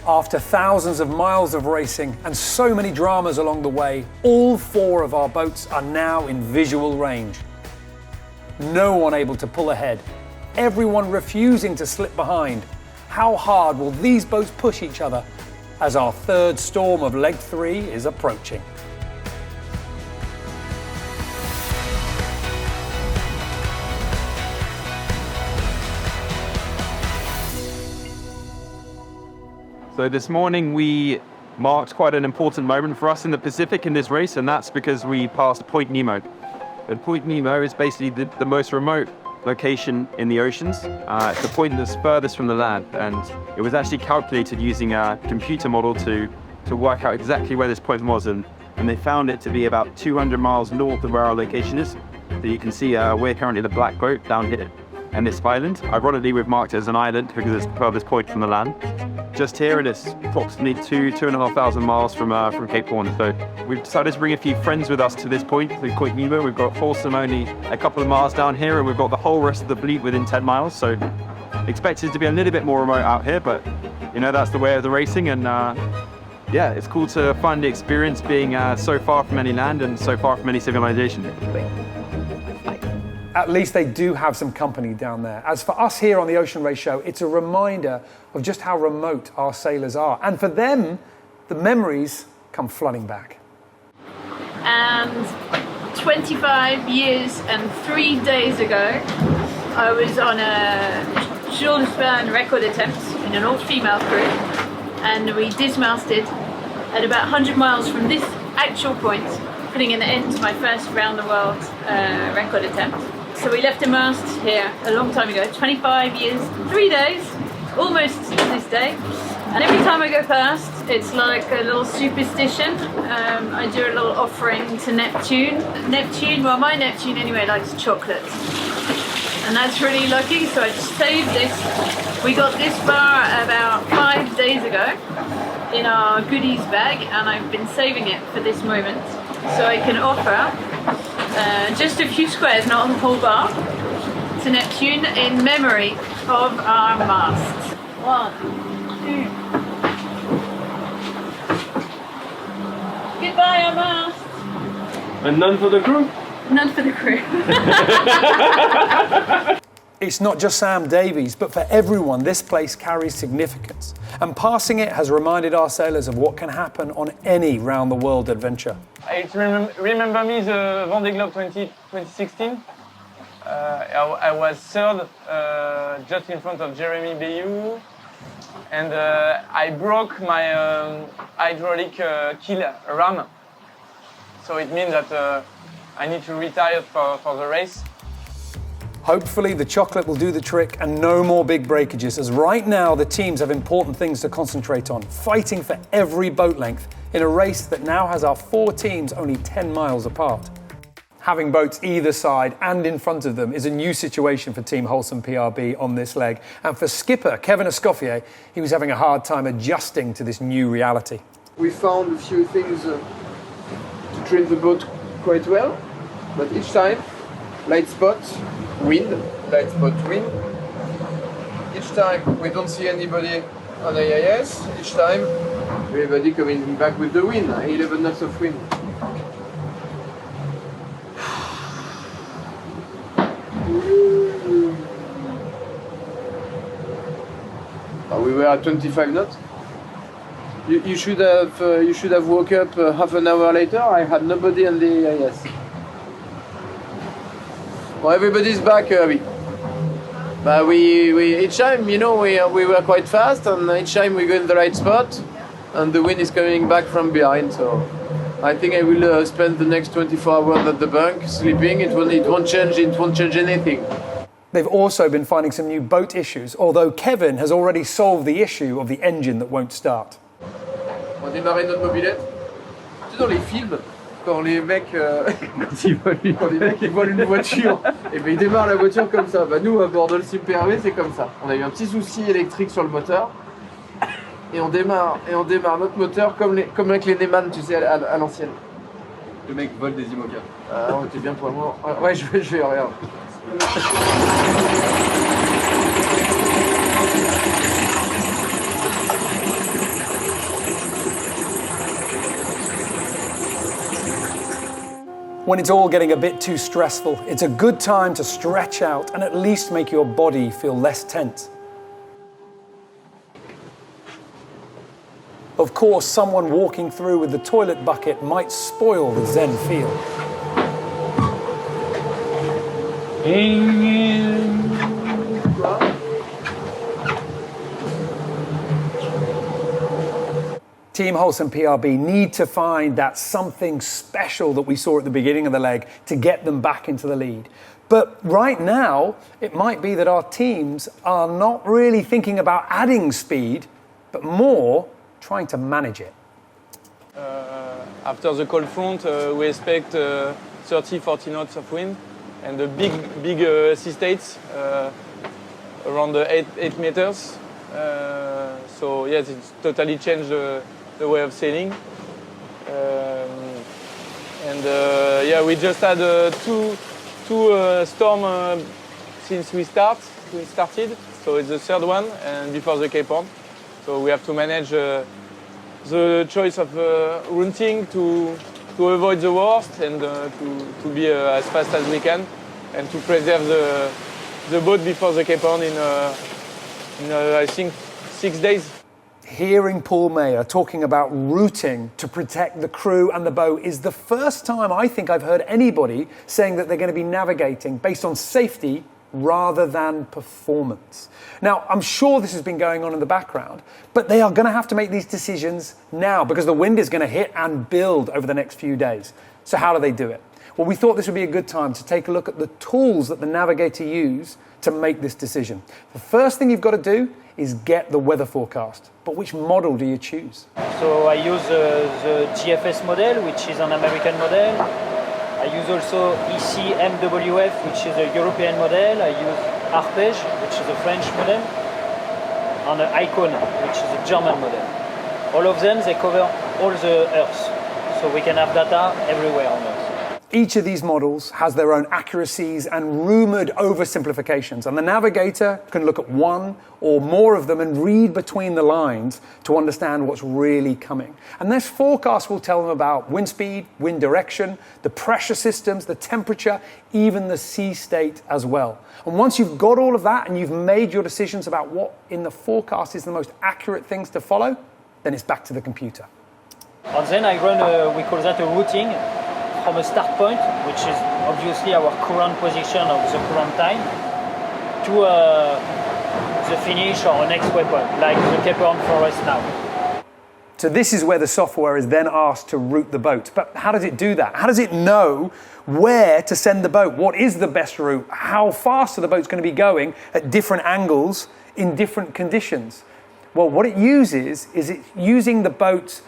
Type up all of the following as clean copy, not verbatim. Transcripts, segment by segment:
After thousands of miles of racing and so many dramas along the way, all 4 of our boats are now in visual range. No one able to pull ahead, everyone refusing to slip behind. How hard will these boats push each other as our 3rd storm of leg 3 is approaching? So this morning we marked quite an important moment for us in the Pacific in this race, and that's because we passed Point Nemo. And Point Nemo is basically the most remote location in the oceans. It's the point that's furthest from the land, and it was actually calculated using a computer model to work out exactly where this point was, and they found it to be about 200 miles north of where our location is. So you can see we're currently the black boat down here. And this island, ironically, we've marked it as an island because it's the furthest point from the land. Just here, it is approximately 2,500 miles from Cape Horn. So we've decided to bring a few friends with us to this point, to Point Nemo. We've got Folsom only a couple of miles down here, and we've got the whole rest of the fleet within 10 miles. So expected to be a little bit more remote out here, but you know, that's the way of the racing. And yeah, it's cool to find the experience being so far from any land and so far from any civilization. At least they do have some company down there. As for us here on the Ocean Race Show, it's a reminder of just how remote our sailors are. And for them, the memories come flooding back. And 25 years and 3 days ago, I was on a showdown record attempt in an all-female crew, and we dismasted at about 100 miles from this actual point, putting an end to my first round-the-world record attempt. So we left a mast here a long time ago, 25 years, 3 days, almost to this day. And every time I go past, it's like a little superstition. I do a little offering to Neptune. Neptune, well, my Neptune anyway, likes chocolate. And that's really lucky, so I just saved this. We got this bar about 5 days ago in our goodies bag, and I've been saving it for this moment. So I can offer just a few squares, not the whole bar, to Neptune in memory of our mast. 1, 2. Goodbye, our mast. And none for the crew? None for the crew. It's not just Sam Davies, but for everyone, this place carries significance. And passing it has reminded our sailors of what can happen on any round-the-world adventure. It remember me the Vendée Globe 2016. I was 3rd, just in front of Jeremy Bayou, and I broke my hydraulic keel ram. So it means that I need to retire for the race. Hopefully the chocolate will do the trick and no more big breakages, as right now the teams have important things to concentrate on, fighting for every boat length in a race that now has our 4 teams only 10 miles apart. Having boats either side and in front of them is a new situation for Team Wholesome PRB on this leg. And for skipper Kevin Escoffier, he was having a hard time adjusting to this new reality. We found a few things to train the boat quite well, but each time, light spot, wind, light spot, wind. Each time we don't see anybody on AIS, each time everybody coming back with the wind, 11 knots of wind. We were at 25 knots. You should have woke up half an hour later. I had nobody on the AIS. Well, everybody's back early. But we each time, you know, we were quite fast, and each time we go in the right spot, and the wind is coming back from behind. So I think I will spend the next 24 hours at the bunk sleeping. It won't change anything. They've also been finding some new boat issues, although Kevin has already solved the issue of the engine that won't start. On démarrait notre mobilette. Tu sais, dans les films, quand les mecs ils volent une voiture, et ben ils démarrent la voiture comme ça. Bah nous à bord de le Super Hervé, c'est comme ça. On a eu un petit souci électrique sur le moteur, et on démarre notre moteur comme avec les Nemo, tu sais, à l'ancienne. Le mec vole des IMOCA. Ah, on était bien pour le moment. Ouais, je vais regarde. When it's all getting a bit too stressful, it's a good time to stretch out and at least make your body feel less tense. Of course, someone walking through with the toilet bucket might spoil the Zen feel. Team Wholesome PRB need to find that something special that we saw at the beginning of the leg to get them back into the lead. But right now, it might be that our teams are not really thinking about adding speed, but more trying to manage it. After the cold front, we expect 30-40 knots of wind and a big sea states around 8 meters. So yes, it's totally changed the way of sailing. Yeah, we just had two storms since we started. So it's the third one, and before the Cape Horn. So we have to manage the choice of routing to avoid the worst and to be as fast as we can and to preserve the boat before the Cape Horn in I think 6 days. Hearing Paul Mayer talking about routing to protect the crew and the boat is the first time I think I've heard anybody saying that they're going to be navigating based on safety rather than performance. Now, I'm sure this has been going on in the background, but they are going to have to make these decisions now because the wind is going to hit and build over the next few days. So how do they do it? Well, we thought this would be a good time to take a look at the tools that the navigator use to make this decision. The first thing you've got to do is get the weather forecast. But which model do you choose? So I use the GFS model, which is an American model. I use also ECMWF, which is a European model. I use Arpège, which is a French model. And Icon, which is a German model. All of them, they cover all the Earth. So we can have data everywhere on Earth. Each of these models has their own accuracies and rumored oversimplifications, and the navigator can look at one or more of them and read between the lines to understand what's really coming. And this forecast will tell them about wind speed, wind direction, the pressure systems, the temperature, even the sea state as well. And once you've got all of that and you've made your decisions about what in the forecast is the most accurate things to follow, then it's back to the computer. And then I run, we call that a routing, from a start point, which is obviously our current position of the current time, to the finish or next waypoint, like the Cape Horn for us now. So this is where the software is then asked to route the boat. But how does it do that? How does it know where to send the boat? What is the best route? How fast are the boats going to be going at different angles in different conditions? Well, what it uses is it's using the boat's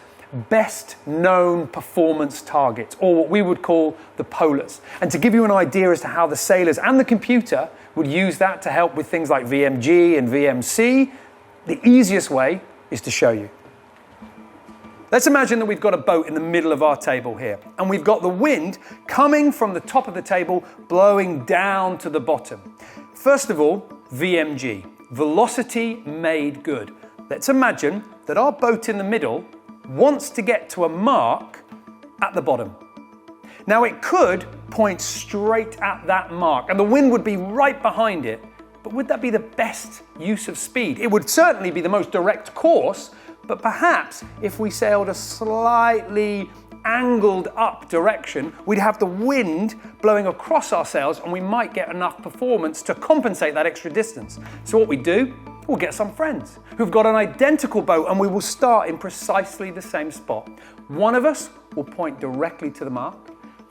best known performance targets, or what we would call the polars. And to give you an idea as to how the sailors and the computer would use that to help with things like VMG and VMC, the easiest way is to show you. Let's imagine that we've got a boat in the middle of our table here, and we've got the wind coming from the top of the table, blowing down to the bottom. First of all, VMG, velocity made good. Let's imagine that our boat in the middle wants to get to a mark at the bottom. Now it could point straight at that mark and the wind would be right behind it, but would that be the best use of speed? It would certainly be the most direct course, but perhaps if we sailed a slightly angled up direction, we'd have the wind blowing across our sails and we might get enough performance to compensate that extra distance. So what we do, we'll get some friends who've got an identical boat and we will start in precisely the same spot. One of us will point directly to the mark.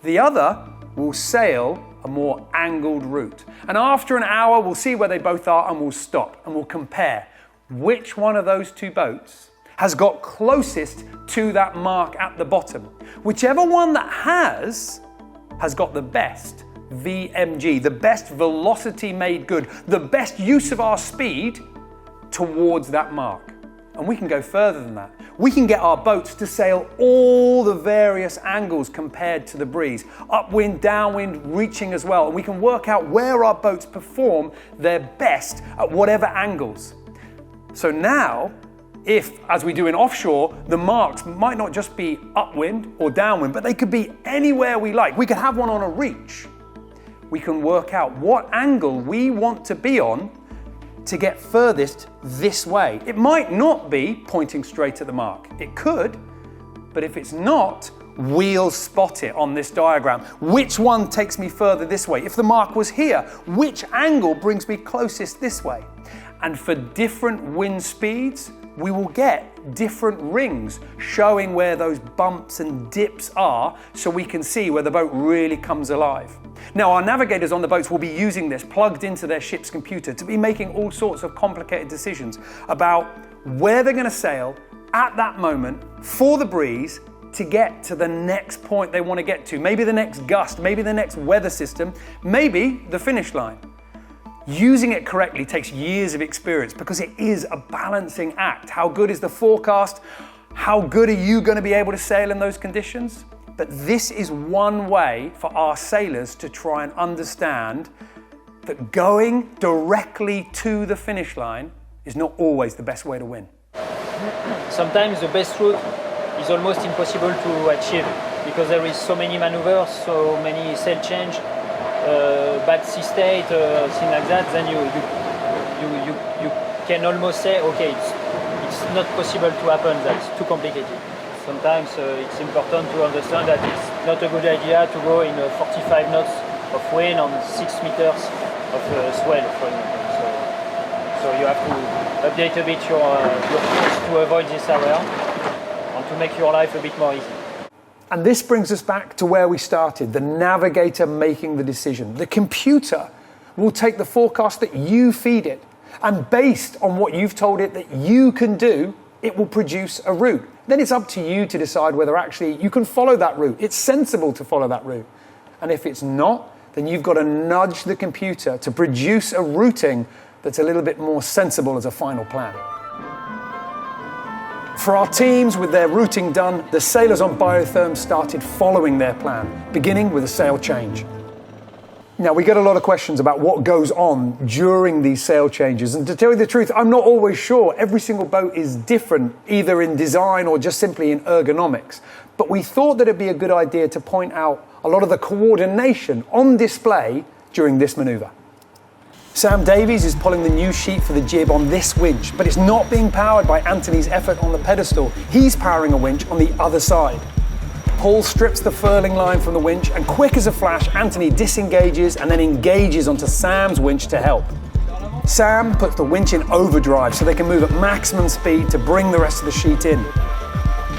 The other will sail a more angled route. And after an hour, we'll see where they both are and we'll stop and we'll compare which one of those two boats has got closest to that mark at the bottom. Whichever one that has got the best VMG, the best velocity made good, the best use of our speed towards that mark. And we can go further than that. We can get our boats to sail all the various angles compared to the breeze, upwind, downwind, reaching as well. And we can work out where our boats perform their best at whatever angles. So now if, as we do in offshore, the marks might not just be upwind or downwind, but they could be anywhere we like. We could have one on a reach. We can work out what angle we want to be on to get furthest this way. It might not be pointing straight at the mark. It could, but if it's not, we'll spot it on this diagram. Which one takes me further this way? If the mark was here, which angle brings me closest this way? And for different wind speeds, we will get different rings showing where those bumps and dips are so we can see where the boat really comes alive. Now, our navigators on the boats will be using this plugged into their ship's computer to be making all sorts of complicated decisions about where they're going to sail at that moment for the breeze to get to the next point they want to get to. Maybe the next gust, maybe the next weather system, maybe the finish line. Using it correctly takes years of experience because it is a balancing act. How good is the forecast? How good are you going to be able to sail in those conditions? But this is one way for our sailors to try and understand that going directly to the finish line is not always the best way to win. Sometimes the best route is almost impossible to achieve because there is so many maneuvers, so many sail change, bad sea state, things like that. Then you can almost say, okay, it's not possible to happen. That's too complicated. Sometimes it's important to understand that it's not a good idea to go in 45 knots of wind on 6 meters of swell, for example. So you have to update a bit your course to avoid this area and to make your life a bit more easy. And this brings us back to where we started, the navigator making the decision. The computer will take the forecast that you feed it, and based on what you've told it that you can do, it will produce a route. Then it's up to you to decide whether actually you can follow that route. It's sensible to follow that route. And if it's not, then you've got to nudge the computer to produce a routing that's a little bit more sensible as a final plan. For our teams with their routing done, the sailors on Biotherm started following their plan, beginning with a sail change. Now, we get a lot of questions about what goes on during these sail changes, and to tell you the truth, I'm not always sure. Every single boat is different, either in design or just simply in ergonomics. But we thought that it'd be a good idea to point out a lot of the coordination on display during this maneuver. Sam Davies is pulling the new sheet for the jib on this winch, but it's not being powered by Anthony's effort on the pedestal. He's powering a winch on the other side. Paul strips the furling line from the winch, and quick as a flash, Anthony disengages and then engages onto Sam's winch to help. Sam puts the winch in overdrive so they can move at maximum speed to bring the rest of the sheet in.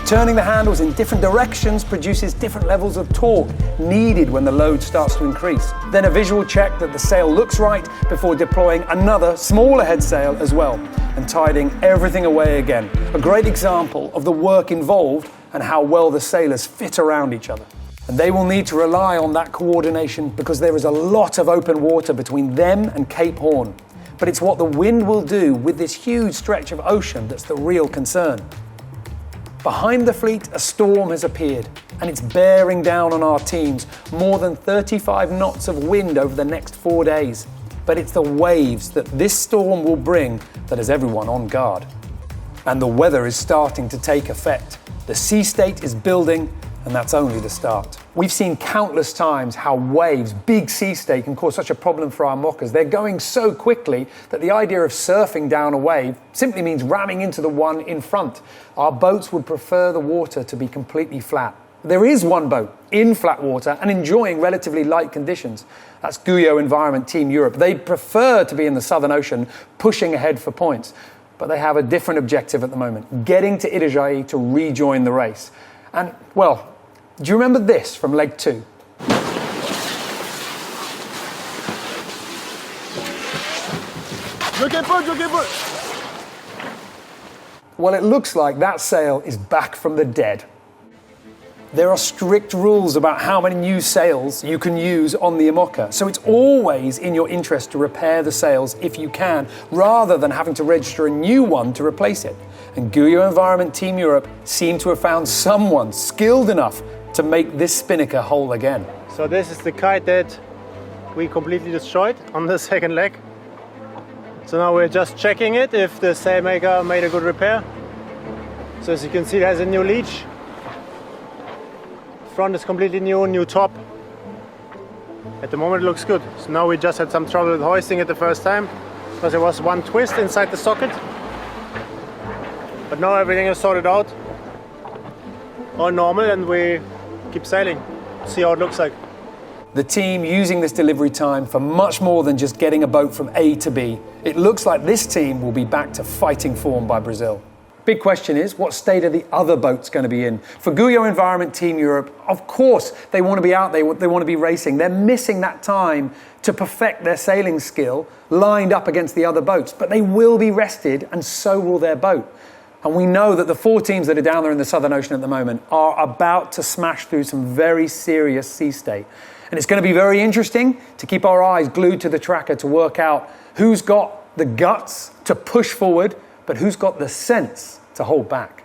Turning the handles in different directions produces different levels of torque needed when the load starts to increase. Then a visual check that the sail looks right before deploying another smaller head sail as well and tiding everything away again. A great example of the work involved and how well the sailors fit around each other. And they will need to rely on that coordination because there is a lot of open water between them and Cape Horn. But it's what the wind will do with this huge stretch of ocean that's the real concern. Behind the fleet, a storm has appeared, and it's bearing down on our teams. More than 35 knots of wind over the next 4 days. But it's the waves that this storm will bring that has everyone on guard. And the weather is starting to take effect. The sea state is building, and that's only the start. We've seen countless times how waves, big sea state, can cause such a problem for our mockers. They're going so quickly that the idea of surfing down a wave simply means ramming into the one in front. Our boats would prefer the water to be completely flat. There is one boat in flat water and enjoying relatively light conditions. That's Guyot Environment Team Europe. They prefer to be in the Southern Ocean, pushing ahead for points. But they have a different objective at the moment, getting to Itajaí to rejoin the race. And, well, do you remember this from leg 2? Well, it looks like that sail is back from the dead. There are strict rules about how many new sails you can use on the IMOCA, so it's always in your interest to repair the sails if you can, rather than having to register a new one to replace it. And Guyot Environment Team Europe seem to have found someone skilled enough to make this spinnaker whole again. So this is the kite that we completely destroyed on the second leg. So now we're just checking it if the sailmaker made a good repair. So as you can see, it has a new leech. Front is completely new top. At the moment it looks good. So now we just had some trouble with hoisting it the first time because there was one twist inside the socket. But now everything is sorted out. All normal, and we keep sailing. See how it looks like. The team using this delivery time for much more than just getting a boat from A to B. It looks like this team will be back to fighting form by Brazil. Big question is, what state are the other boats going to be in? For Guyot Environment Team Europe, of course, they want to be out, they want to be racing. They're missing that time to perfect their sailing skill lined up against the other boats, but they will be rested, and so will their boat. And we know that the 4 teams that are down there in the Southern Ocean at the moment are about to smash through some very serious sea state. And it's going to be very interesting to keep our eyes glued to the tracker to work out who's got the guts to push forward, but who's got the sense to hold back.